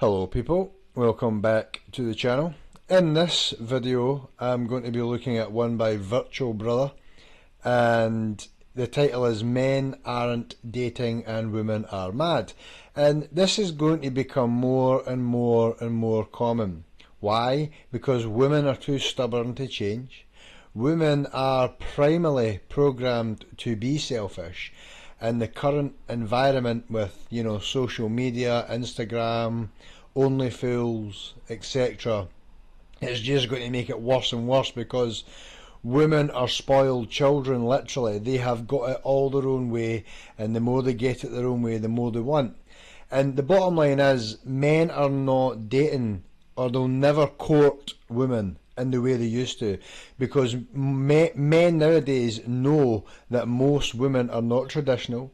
Hello people, welcome back to the channel. In this video I'm going to be looking at one by Virtual Brother, and the title is Men Aren't Dating and Women Are Mad. And this is going to become more and more common. Why? Because women are too stubborn to change. Women are primarily programmed to be selfish, and the current environment with, social media, Instagram, OnlyFools, etc., is just going to make it worse and worse, because women are spoiled children, literally. They have got it all their own way, and the more they get it their own way, the more they want. And the bottom line is, men are not dating, or they'll never court women in the way they used to, because men nowadays know that most women are not traditional,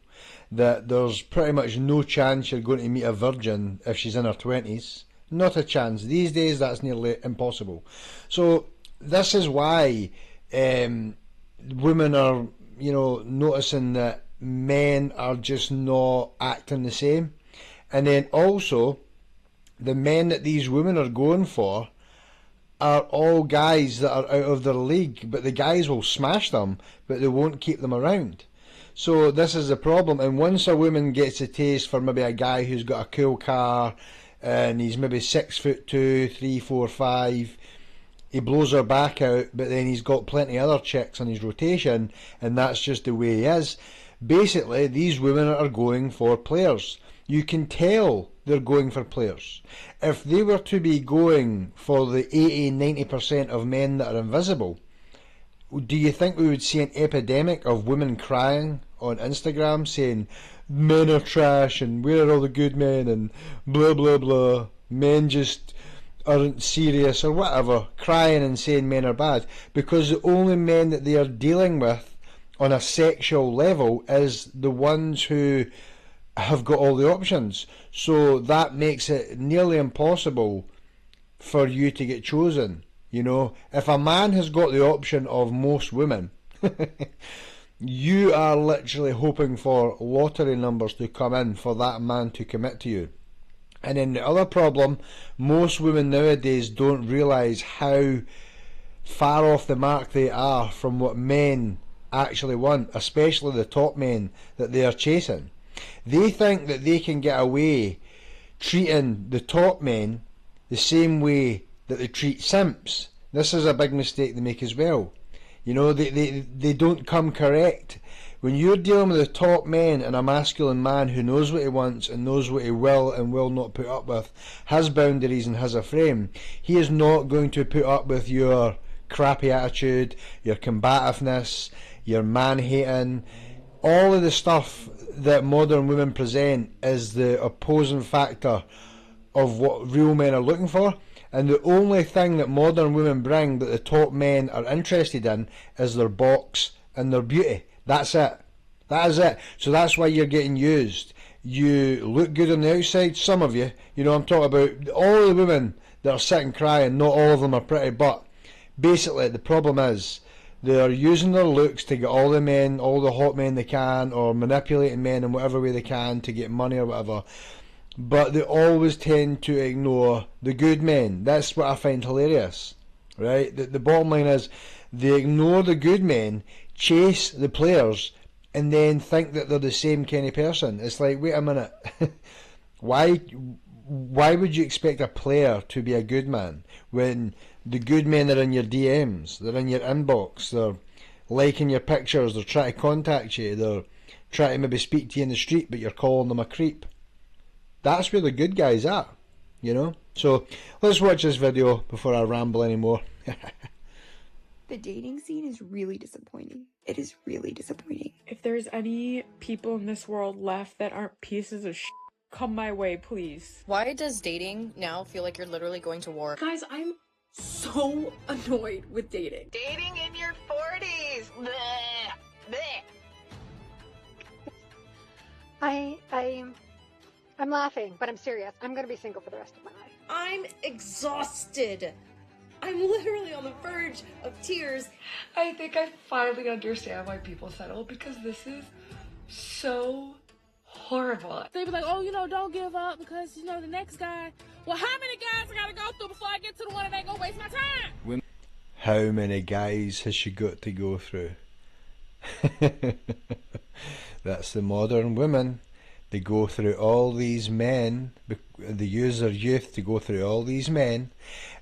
that there's pretty much no chance you're going to meet a virgin if she's in her 20s. Not a chance. These days that's nearly impossible. So this is why women are, noticing that men are just not acting the same. And then also, the men that these women are going for are all guys that are out of their league, but the guys will smash them, but they won't keep them around. So this is the problem. And once a woman gets a taste for maybe a guy who's got a cool car, and he's maybe 6'2", 3, 4, 5, he blows her back out, but then he's got plenty of other chicks on his rotation, and that's just the way he is. Basically, these women are going for players. You can tell they're going for players. If they were to be going for the 80-90% of men that are invisible, do you think we would see an epidemic of women crying on Instagram saying men are trash and where are all the good men and blah blah blah, men just aren't serious or whatever, crying and saying men are bad? Because the only men that they are dealing with on a sexual level is the ones who have got all the options. So that makes it nearly impossible for you to get chosen. If a man has got the option of most women, you are literally hoping for lottery numbers to come in for that man to commit to you. And then the other problem, most women nowadays don't realise how far off the mark they are from what men actually want, especially the top men that they are chasing. They think that they can get away treating the top men the same way that they treat simps. This is a big mistake they make as well. They don't come correct. When you're dealing with the top men and a masculine man who knows what he wants and knows what he will and will not put up with, has boundaries and has a frame, he is not going to put up with your crappy attitude, your combativeness, your man-hating. All of the stuff that modern women present is the opposing factor of what real men are looking for. And the only thing that modern women bring that the top men are interested in is their box and their beauty. That's it. That is it. So that's why you're getting used. You look good on the outside, some of you. I'm talking about all the women that are sitting crying, not all of them are pretty, but basically the problem is they are using their looks to get all the men, all the hot men they can, or manipulating men in whatever way they can to get money or whatever. But they always tend to ignore the good men. That's what I find hilarious, right? The bottom line is they ignore the good men, chase the players, and then think that they're the same kind of person. It's like, wait a minute. Why would you expect a player to be a good man when the good men are in your DMs, they're in your inbox, they're liking your pictures, they're trying to contact you, they're trying to maybe speak to you in the street, but you're calling them a creep? That's where the good guys are, So let's watch this video before I ramble anymore. The dating scene is really disappointing. It is really disappointing. If there's any people in this world left that aren't pieces of shit, come my way, please. Why does dating now feel like you're literally going to war? Guys, I'm so annoyed with dating. Dating in your 40s. Bleh. Bleh. I'm laughing, but I'm serious. I'm gonna be single for the rest of my life. I'm exhausted. I'm literally on the verge of tears. I think I finally understand why people settle, because this is so horrible. They be like, oh, you know, don't give up because, you know, the next guy. Well, how many guys I gotta go through before I get to the one that ain't gonna waste my time? How many guys has she got to go through? That's the modern women. They go through all these men, they use their youth to go through all these men,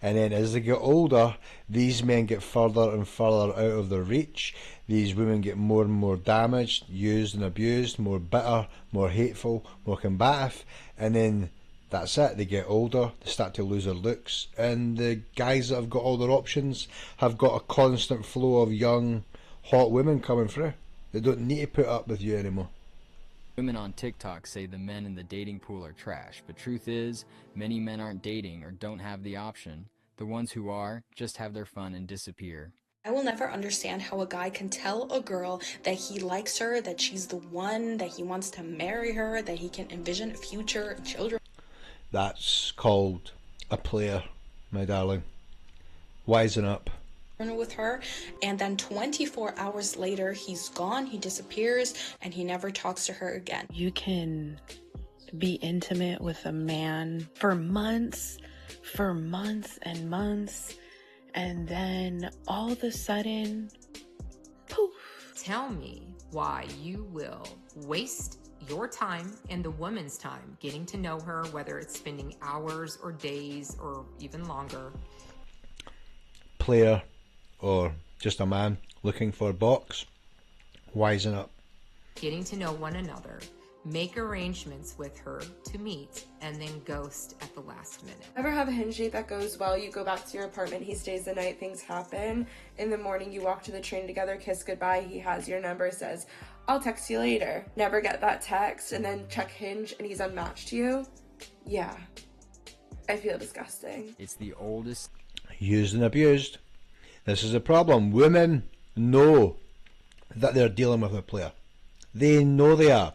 and then as they get older, these men get further and further out of their reach. These women get more and more damaged, used and abused, more bitter, more hateful, more combative, and then that's it. They get older, they start to lose their looks, and the guys that have got all their options have got a constant flow of young, hot women coming through. They don't need to put up with you anymore. Women on TikTok say the men in the dating pool are trash, but truth is, many men aren't dating or don't have the option. The ones who are just have their fun and disappear. I will never understand how a guy can tell a girl that he likes her, that she's the one, that he wants to marry her, that he can envision a future and children. That's called a player, my darling. Wisen up. With her, and then 24 hours later he's gone, he disappears, and he never talks to her again. You can be intimate with a man for months and months, and then all of a sudden, poof. Tell me why you will waste your time and the woman's time getting to know her, whether it's spending hours or days or even longer. Player or just a man looking for a box, wisen up. Getting to know one another, make arrangements with her to meet, and then ghost at the last minute. Ever have a Hinge date that goes well? You go back to your apartment, he stays the night, things happen. In the morning, you walk to the train together, kiss goodbye, he has your number, says, I'll text you later. Never get that text, and then check Hinge and he's unmatched you? Yeah. I feel disgusting. It's the oldest. Used and abused. This is a problem. Women know that they're dealing with a player. They know they are,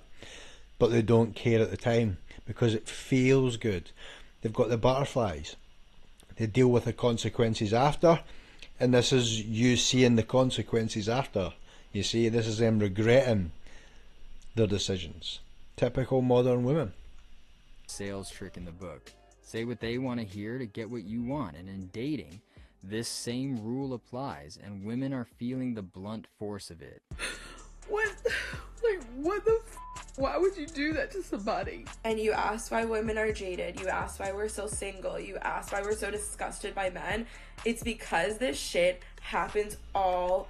but they don't care at the time because it feels good. They've got the butterflies. They deal with the consequences after, and this is you seeing the consequences after. You see, this is them regretting their decisions. Typical modern women. Sales trick in the book. Say what they want to hear to get what you want, and in dating, this same rule applies, and women are feeling the blunt force of it. What? Like, what the f? Why would you do that to somebody? And you ask why women are jaded. You ask why we're so single. You ask why we're so disgusted by men. It's because this shit happens all.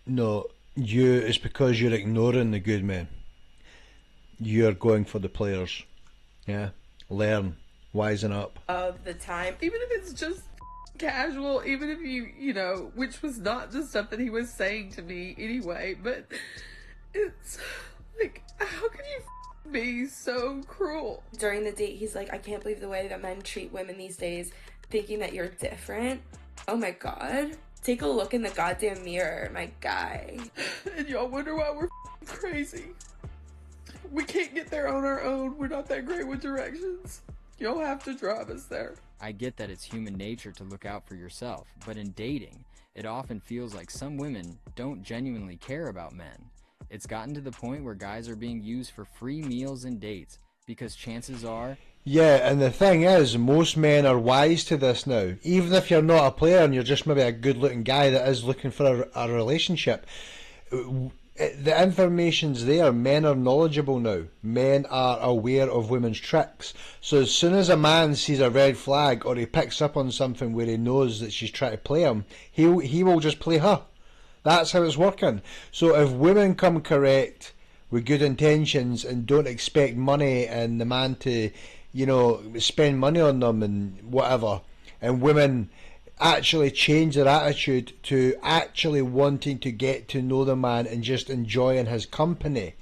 No, it's because you're ignoring the good men. You're going for the players. Yeah? Learn. Wisen up. Of the time. Even if it's just casual, even if you know, which was not the stuff that he was saying to me anyway, but it's like, how can you be so cruel? During the date, he's like, I can't believe the way that men treat women these days, thinking that you're different. Oh my god. Take a look in the goddamn mirror, my guy. And y'all wonder why we're crazy. We can't get there on our own. We're not that great with directions. You'll have to drive us there. I get that it's human nature to look out for yourself, but in dating, it often feels like some women don't genuinely care about men. It's gotten to the point where guys are being used for free meals and dates, because chances are... Yeah, and the thing is, most men are wise to this now. Even if you're not a player and you're just maybe a good-looking guy that is looking for a relationship, the information's there. Men are knowledgeable now. Men are aware of women's tricks. So as soon as a man sees a red flag or he picks up on something where he knows that she's trying to play him, he will just play her. That's how it's working. So if women come correct with good intentions and don't expect money and the man to, you know, spend money on them and whatever, and women actually change their attitude to actually wanting to get to know the man and just enjoying his company,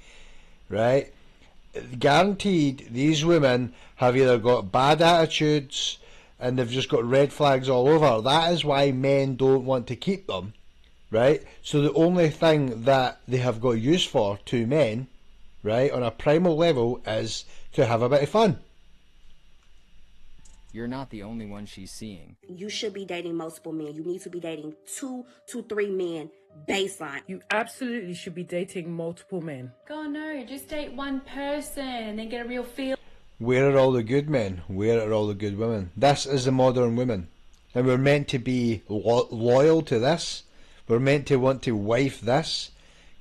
right? Guaranteed, these women have either got bad attitudes and they've just got red flags all over. That is why men don't want to keep them, right? So the only thing that they have got use for to men, right, on a primal level is to have a bit of fun. You're not the only one she's seeing. You should be dating multiple men. You need to be dating 2 to 3 men baseline. You absolutely should be dating multiple men. God, no, just date one person and then get a real feel. Where are all the good men? Where are all the good women? This is the modern woman. And we're meant to be loyal to this. We're meant to want to wife this.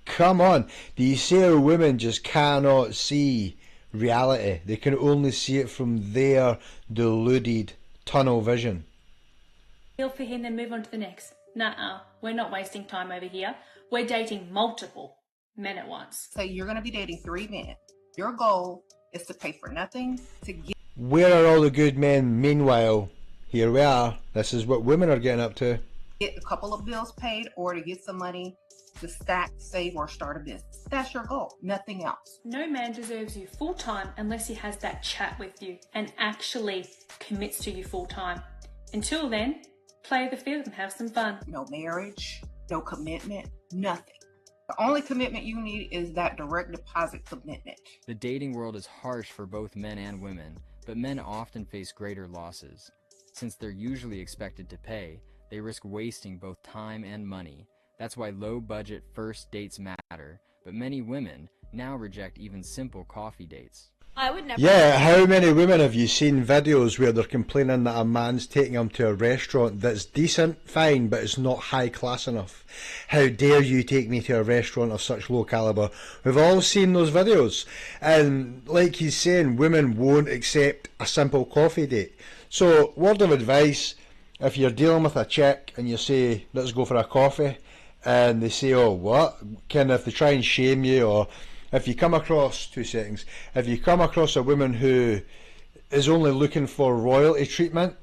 Come on. These sailor women just cannot see reality. They can only see it from their deluded tunnel vision. Feel for him, then move on to the next. Nuh-uh, we're not wasting time over here. We're dating multiple men at once. So you're going to be dating 3 men. Your goal is to pay for nothing, to get... Where are all the good men? Meanwhile, here we are. This is what women are getting up to. Get a couple of bills paid or to get some money to stack, save, or start a business. That's your goal, nothing else. No man deserves you full time unless he has that chat with you and actually commits to you full time. Until then, play the field and have some fun. No marriage, no commitment, nothing. The only commitment you need is that direct deposit commitment. The dating world is harsh for both men and women, but men often face greater losses. Since they're usually expected to pay, they risk wasting both time and money. That's why low-budget first dates matter, but many women now reject even simple coffee dates. I would never... Yeah, how many women have you seen videos where they're complaining that a man's taking them to a restaurant that's decent, fine, but it's not high class enough? How dare you take me to a restaurant of such low caliber? We've all seen those videos. And like he's saying, women won't accept a simple coffee date. So, word of advice, if you're dealing with a chick and you say, let's go for a coffee, and they say, oh, what? Kind of, if they try and shame you, or if you come across, 2 seconds, if you come across a woman who is only looking for royalty treatment,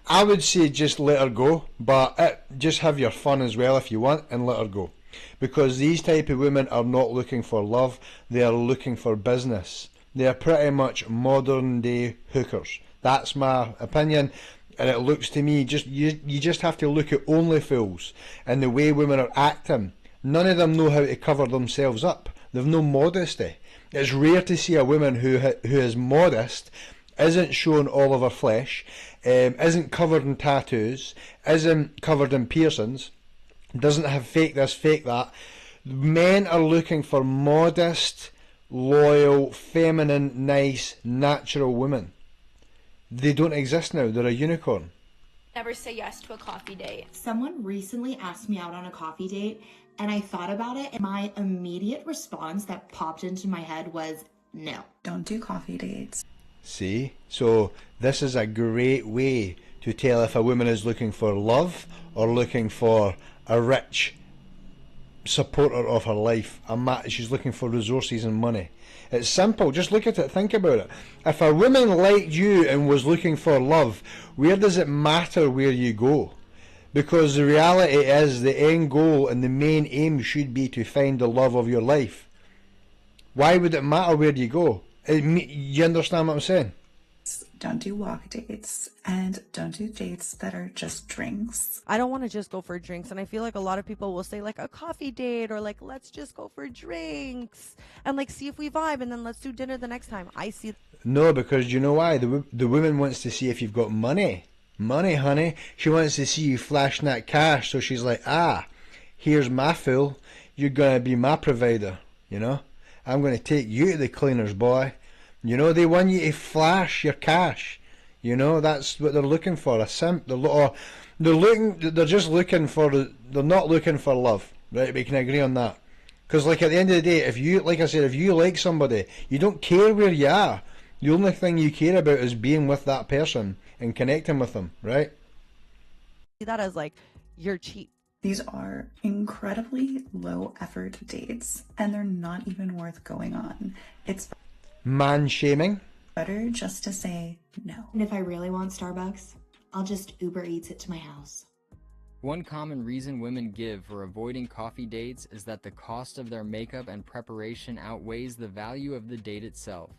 I would say just let her go, but just have your fun as well if you want, and let her go. Because these type of women are not looking for love, they are looking for business. They are pretty much modern day hookers. That's my opinion. And it looks to me, you just have to look at OnlyFools and the way women are acting. None of them know how to cover themselves up. They've no modesty. It's rare to see a woman who is modest, isn't showing all of her flesh, isn't covered in tattoos, isn't covered in piercings, doesn't have fake this, fake that. Men are looking for modest, loyal, feminine, nice, natural women. They don't exist now. They're a unicorn. Never say yes to a coffee date. Someone recently asked me out on a coffee date, and I thought about it, and my immediate response that popped into my head was no. Don't do coffee dates. See? So this is a great way to tell if a woman is looking for love or looking for a rich supporter of her life. She's looking for resources and money. It's simple. Just look at it. Think about it. If a woman liked you and was looking for love, where does it matter where you go? Because the reality is the end goal and the main aim should be to find the love of your life. Why would it matter where you go? You understand what I'm saying? Don't do walk dates, and don't do dates that are just drinks. I don't want to just go for drinks, and I feel like a lot of people will say like a coffee date or like let's just go for drinks and like see if we vibe and then let's do dinner the next time. I see. No, because you know why? The woman wants to see if you've got money. Money, honey. She wants to see you flashing that cash, so she's like, here's my fool. You're going to be my provider, you know? I'm going to take you to the cleaners, boy. You know, they want you to flash your cash. You know, that's what they're looking for. A simp. They're just looking for. They're not looking for love, right? We can agree on that. Because, like, at the end of the day, if you, like I said, if you like somebody, you don't care where you are. The only thing you care about is being with that person and connecting with them, right? See that as like you're cheap. These are incredibly low effort dates, and they're not even worth going on. It's man shaming. Better just to say no. And if I really want Starbucks, I'll just Uber Eats it to my house. One common reason women give for avoiding coffee dates is that the cost of their makeup and preparation outweighs the value of the date itself.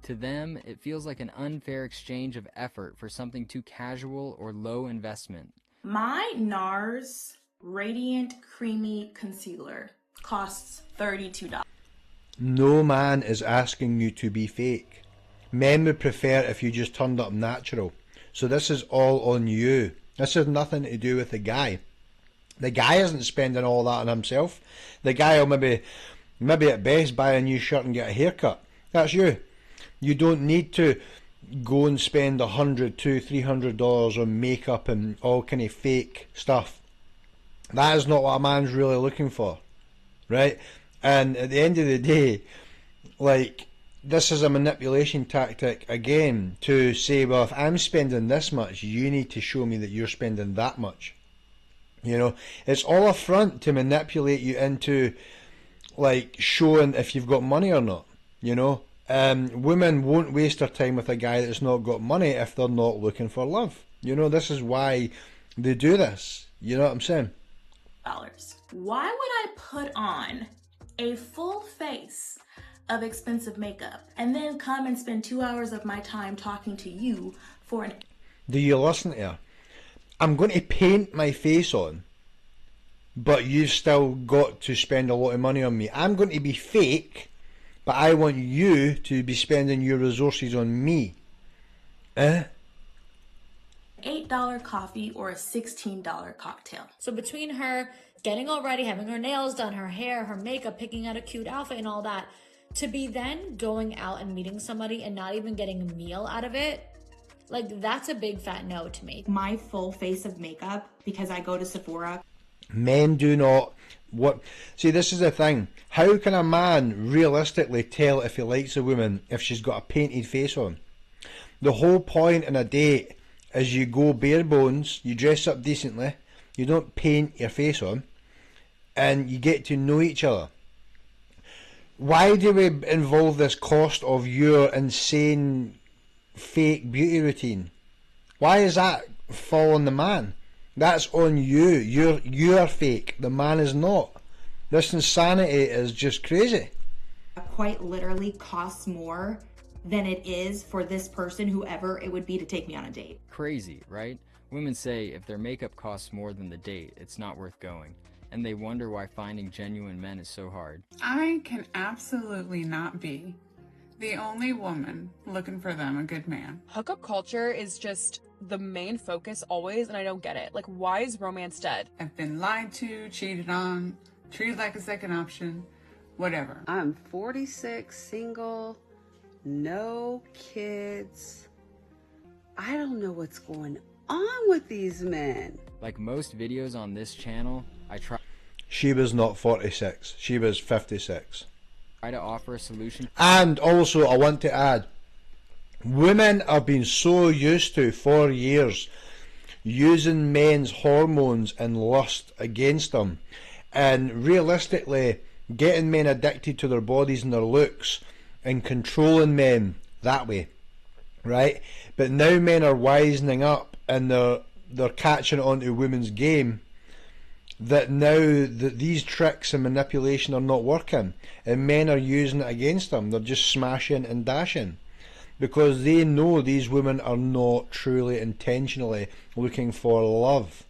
To them, it feels like an unfair exchange of effort for something too casual or low investment. My NARS Radiant Creamy Concealer costs $32. No man is asking you to be fake. Men would prefer if you just turned up natural. So this is all on you. This has nothing to do with the guy. The guy isn't spending all that on himself. The guy will maybe at best buy a new shirt and get a haircut. That's you. You don't need to go and spend $100, $200, $300 on makeup and all kind of fake stuff. That is not what a man's really looking for, right? And at the end of the day, like, this is a manipulation tactic again to say, well, if I'm spending this much, you need to show me that you're spending that much. You know, it's all a front to manipulate you into, like, showing if you've got money or not, you know. Women won't waste their time with a guy that's not got money if they're not looking for love. You know, this is why they do this. You know what I'm saying? Why would I put on a full face of expensive makeup and then come and spend 2 hours of my time talking to you for an... Do you listen to her? I'm going to paint my face on, but you've still got to spend a lot of money on me. I'm going to be fake, but I want you to be spending your resources on me. $8 coffee or a $16 cocktail. So between her getting all ready, having her nails done, her hair, her makeup, picking out a cute outfit and all that, to be then going out and meeting somebody and not even getting a meal out of it, like, that's a big fat no to me. My full face of makeup, because I go to Sephora. Men do not... See, this is the thing. How can a man realistically tell if he likes a woman if she's got a painted face on? The whole point in a date is you go bare bones, you dress up decently, you don't paint your face on, and you get to know each other. Why do we involve this cost of your insane fake beauty routine? Why is that fall on the man? That's on you. You're fake. The man is not. This insanity is just crazy. Quite literally costs more than it is for this person, whoever it would be, to take me on a date. Crazy, right? Women say if their makeup costs more than the date, it's not worth going. And they wonder why finding genuine men is so hard. I can absolutely not be the only woman looking for them a good man. Hookup culture is just the main focus always, and I don't get it. Like, why is romance dead? I've been lied to, cheated on, treated like a second option, whatever. I'm 46, single, no kids. I don't know what's going on with these men. Like most videos on this channel, I try... She was not 46. She was 56. Try to offer a solution. And also, I want to add, women have been so used to, for years, using men's hormones and lust against them. And realistically, getting men addicted to their bodies and their looks and controlling men that way, right? But now men are wisening up and they're catching on to women's game, that now that these tricks and manipulation are not working and men are using it against them. They're just smashing and dashing because they know these women are not truly intentionally looking for love.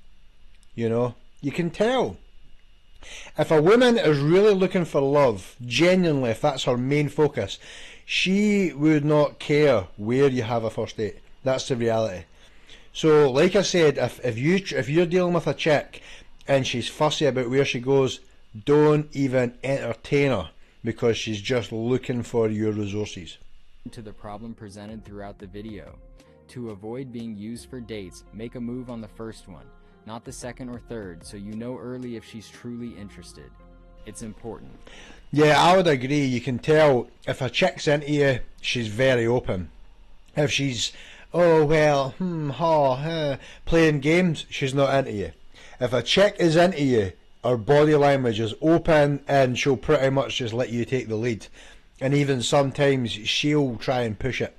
You know, you can tell. If a woman is really looking for love, genuinely, if that's her main focus, she would not care where you have a first date. That's the reality. So like I said, if you're dealing with a chick and she's fussy about where she goes, don't even entertain her because she's just looking for your resources. To the problem presented throughout the video. To avoid being used for dates, make a move on the first one, not the second or third, so you know early if she's truly interested. It's important. Yeah, I would agree. You can tell if a chick's into you, she's very open. If she's, oh well, playing games, she's not into you. If a chick is into you, her body language is open and she'll pretty much just let you take the lead. And even sometimes she'll try and push it,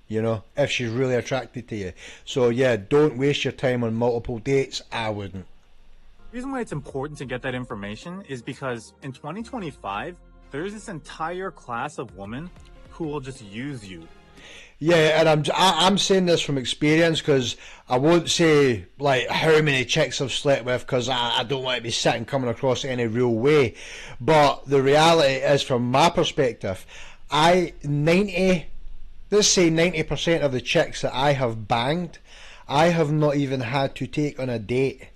you know, if she's really attracted to you. So yeah, don't waste your time on multiple dates. I wouldn't. The reason why it's important to get that information is because in 2025, there's this entire class of women who will just use you. Yeah, and I'm saying this from experience because I won't say like how many chicks I've slept with because I don't want to be sitting coming across any real way. But the reality is, from my perspective, 90% let's say 90% of the chicks that I have banged, I have not even had to take on a date.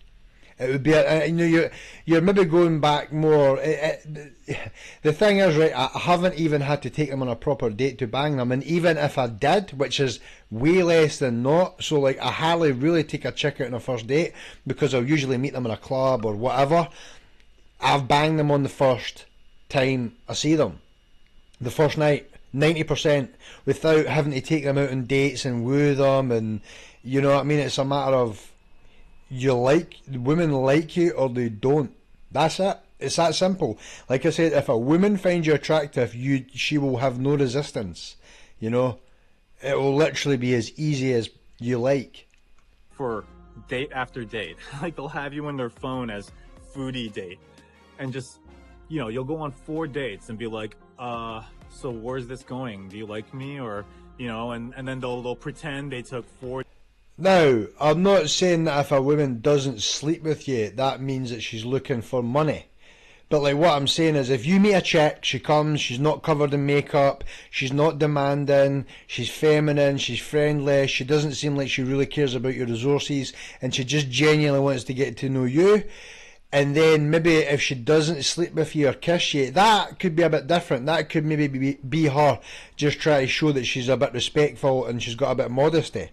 It would be, you know, you're maybe going back more. The thing is, right, I haven't even had to take them on a proper date to bang them, and even if I did, which is way less than not, so like I hardly really take a chick out on a first date because I'll usually meet them in a club or whatever. I've banged them on the first time I see them, the first night, 90%, without having to take them out on dates and woo them, and you know what I mean. It's a matter of women like you or they don't. That's it. It's that simple. Like I said, if a woman finds you attractive, she will have no resistance. You know, it will literally be as easy as you like. For date after date, like they'll have you on their phone as foodie date, and just, you know, you'll go on 4 dates and be like, so where's this going? Do you like me? Or, you know, and then they'll pretend they took 4. Now, I'm not saying that if a woman doesn't sleep with you, that means that she's looking for money. But like what I'm saying is, if you meet a chick, she comes, she's not covered in makeup, she's not demanding, she's feminine, she's friendly, she doesn't seem like she really cares about your resources, and she just genuinely wants to get to know you, and then maybe if she doesn't sleep with you or kiss you, that could be a bit different. That could maybe be her just trying to show that she's a bit respectful and she's got a bit of modesty.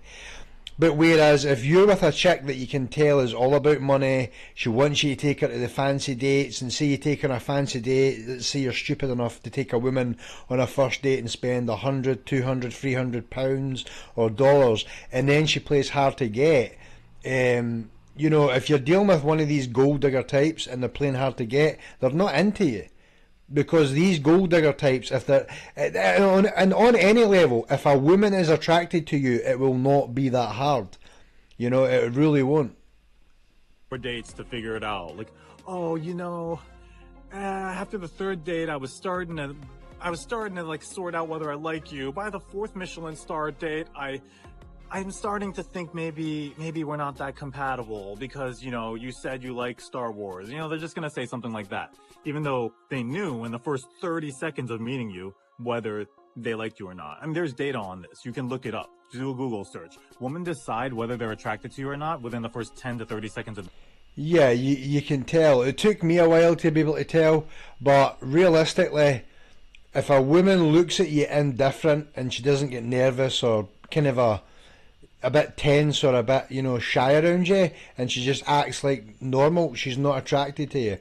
But whereas if you're with a chick that you can tell is all about money, she wants you to take her to the fancy dates, and say you take her on a fancy date, let's say you're stupid enough to take a woman on a first date and spend £100, £200, £300 or dollars, and then she plays hard to get. You know, if you're dealing with one of these gold digger types and they're playing hard to get, they're not into you. Because these gold digger types, if they're on any level, if a woman is attracted to you, it will not be that hard. You know, it really won't. 4 dates to figure it out. Like, oh, you know, after the 3rd date, I was starting to like sort out whether I like you. By the 4th Michelin star date, I'm starting to think maybe we're not that compatible because, you know, you said you like Star Wars. You know, they're just gonna say something like that, even though they knew in the first 30 seconds of meeting you whether they liked you or not. I mean, there's data on this. You can look it up. Do a Google search. Women decide whether they're attracted to you or not within the first 10 to 30 seconds of... Yeah, you can tell. It took me a while to be able to tell, but realistically, if a woman looks at you indifferent and she doesn't get nervous or kind of a bit tense or a bit, you know, shy around you, and she just acts like normal, she's not attracted to you.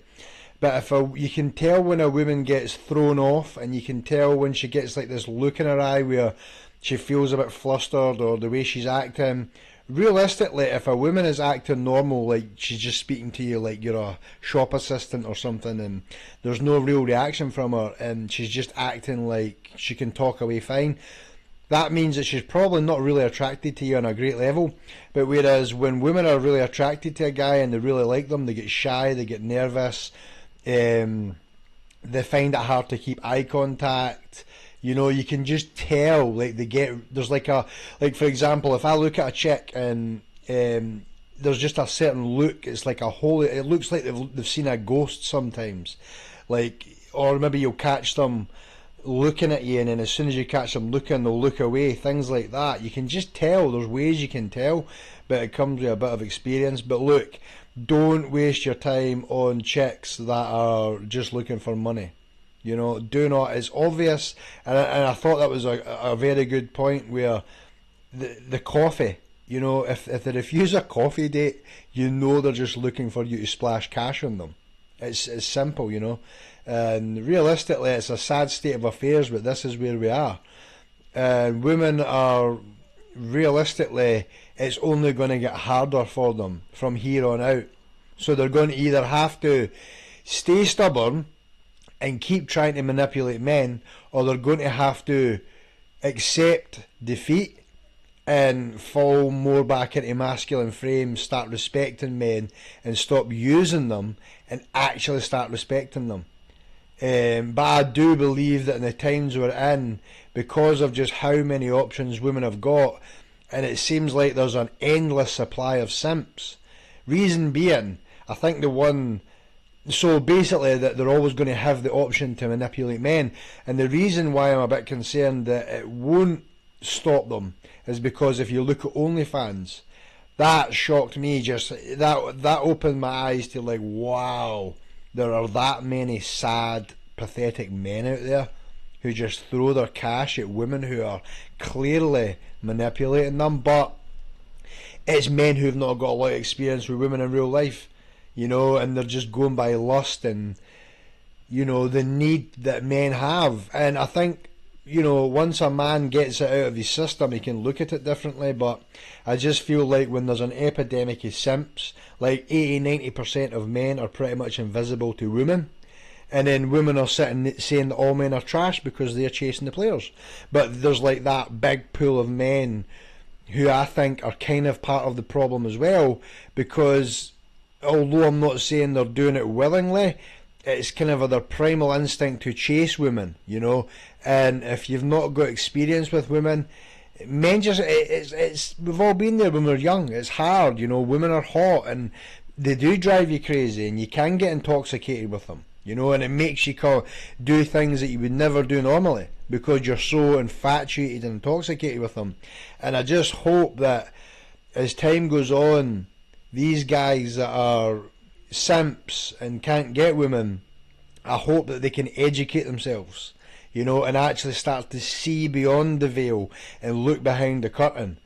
But you can tell when a woman gets thrown off, and you can tell when she gets like this look in her eye where she feels a bit flustered, or the way she's acting. Realistically, if a woman is acting normal, like she's just speaking to you like you're a shop assistant or something, and there's no real reaction from her, and she's just acting like she can talk away fine, that means that she's probably not really attracted to you on a great level. But whereas when women are really attracted to a guy and they really like them, they get shy, they get nervous, they find it hard to keep eye contact. You know, you can just tell, like there's like for example, if I look at a chick and there's just a certain look, it's like it looks like they've seen a ghost sometimes. Like, or maybe you'll catch them looking at you, and then as soon as you catch them looking, they'll look away, things like that. You can just tell. There's ways you can tell, but it comes with a bit of experience. But look, don't waste your time on chicks that are just looking for money. You know, do not. It's obvious, and I thought that was a very good point, where the coffee, you know, if they refuse a coffee date, you know they're just looking for you to splash cash on them. It's simple, you know. And realistically, it's a sad state of affairs, but this is where we are. And women are, realistically, it's only going to get harder for them from here on out. So they're going to either have to stay stubborn and keep trying to manipulate men, or they're going to have to accept defeat and fall more back into masculine frames, start respecting men and stop using them and actually start respecting them. But I do believe that in the times we're in, because of just how many options women have got, and it seems like there's an endless supply of simps. Reason being, I think so basically that they're always going to have the option to manipulate men, and the reason why I'm a bit concerned that it won't stop them is because if you look at OnlyFans, that shocked me. Just that opened my eyes to like, wow, there are that many sad, pathetic men out there who just throw their cash at women who are clearly manipulating them. But it's men who've not got a lot of experience with women in real life, you know, and they're just going by lust and, you know, the need that men have. And I think, you know, once a man gets it out of his system, he can look at it differently. But I just feel like when there's an epidemic of simps, like 80-90% of men are pretty much invisible to women. And then women are sitting saying that all men are trash because they're chasing the players. But there's like that big pool of men who I think are kind of part of the problem as well, because although I'm not saying they're doing it willingly, it's kind of their primal instinct to chase women, you know. And if you've not got experience with women, men just, it's we've all been there when we're young. It's hard, you know. Women are hot and they do drive you crazy, and you can get intoxicated with them, you know, and it makes you do things that you would never do normally because you're so infatuated and intoxicated with them. And I just hope that as time goes on, these guys that are simps and can't get women, I hope that they can educate themselves, you know, and actually start to see beyond the veil and look behind the curtain,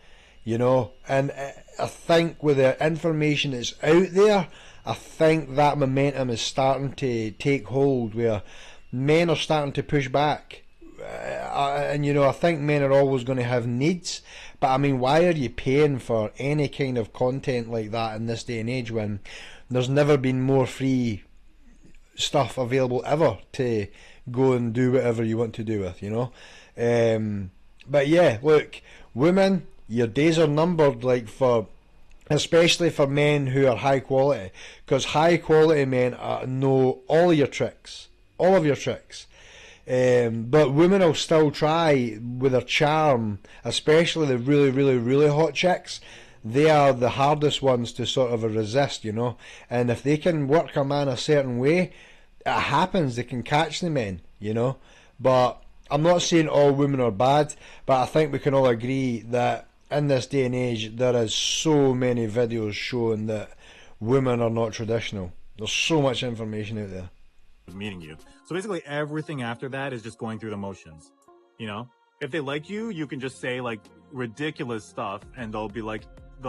you know. And I think with the information that's out there, I think that momentum is starting to take hold where men are starting to push back. And you know, I think men are always going to have needs, but I mean, why are you paying for any kind of content like that in this day and age when there's never been more free stuff available ever to go and do whatever you want to do with, you know? But yeah, look, women, your days are numbered, like especially for men who are high quality, because high quality men know all your tricks, all of your tricks. But women will still try with their charm, especially the really, really, really hot chicks. They are the hardest ones to sort of resist, you know. And if they can work a man a certain way, it happens. They can catch the men, you know. But I'm not saying all women are bad, but I think we can all agree that in this day and age, there is so many videos showing that women are not traditional. There's so much information out there. Meeting you. So basically everything after that is just going through the motions, you know? If they like you, you can just say like ridiculous stuff and they'll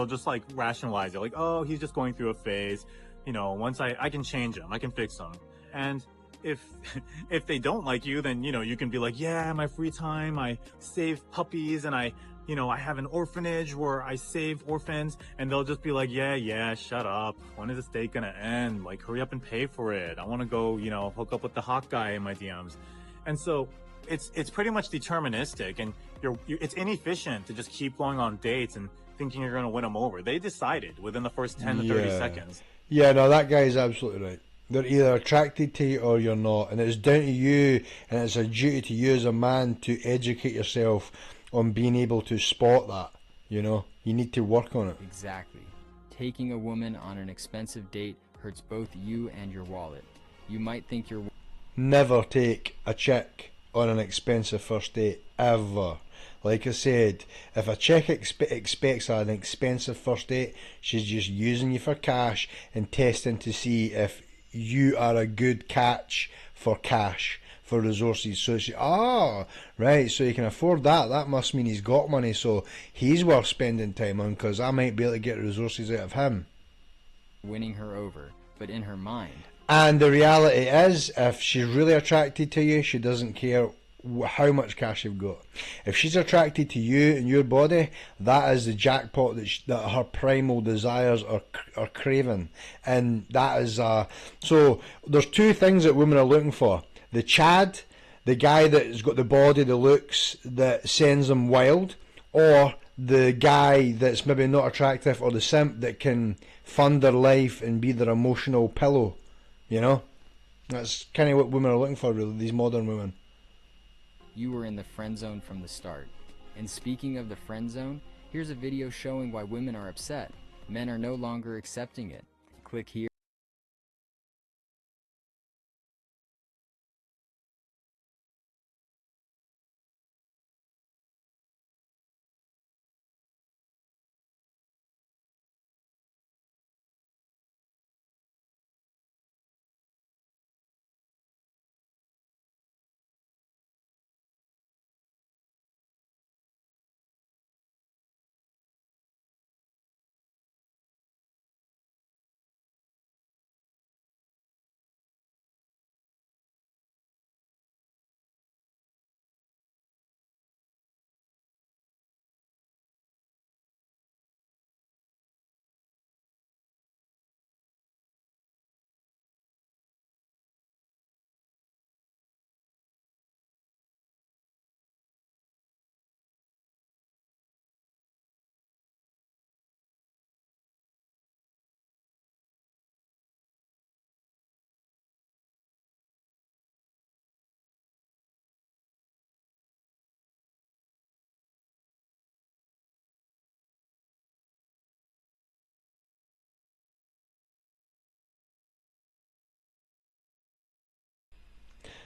just like rationalize it. Like, oh, he's just going through a phase. You know, once I can change him, I can fix him. And if they don't like you, then, you know, you can be like, yeah, my free time, I save puppies and I have an orphanage where I save orphans, and they'll just be like, yeah, shut up. When is this date gonna end? Like, hurry up and pay for it. I want to go, you know, hook up with the hot guy in my DMs. And so it's pretty much deterministic, and it's inefficient to just keep going on dates and thinking you're gonna win them over. They decided within the first 10 to 30 seconds. Yeah, no, that guy is absolutely right. They're either attracted to you or you're not, and it's down to you, and it's a duty to you as a man to educate yourself on being able to spot that, you know. You need to work on it. Exactly. Taking a woman on an expensive date hurts both you and your wallet. You might think you're... Never take a chick on an expensive first date, ever. Like I said, if a chick expects an expensive first date, she's just using you for cash and testing to see if you are a good catch for cash, for resources. So she, right, so you can afford that. That must mean he's got money, so he's worth spending time on, because I might be able to get resources out of him. Winning her over, but in her mind. And the reality is, if she's really attracted to you, she doesn't care how much cash you've got. If she's attracted to you and your body, that is the jackpot that her primal desires are craving. And that is so there's two things that women are looking for: the Chad, the guy that's got the body, the looks that sends them wild, or the guy that's maybe not attractive, or the simp that can fund their life and be their emotional pillow. You know, that's kind of what women are looking for, really, these modern women. You were in the friend zone from the start. And speaking of the friend zone, here's a video showing why women are upset. Men are no longer accepting it. Click here.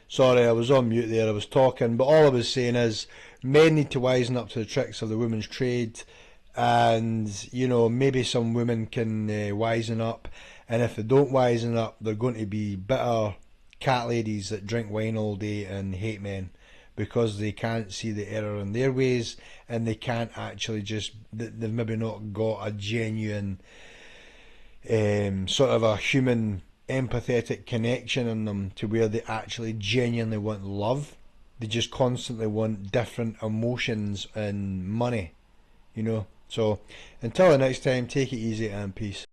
Sorry, I was on mute there, I was talking, but all I was saying is men need to wisen up to the tricks of the women's trade, and, you know, maybe some women can wisen up, and if they don't wisen up, they're going to be bitter cat ladies that drink wine all day and hate men, because they can't see the error in their ways, and they can't actually just, they've maybe not got a genuine sort of a human empathetic connection in them to where they actually genuinely want love. They just constantly want different emotions and money, you know. So until the next time, take it easy and peace.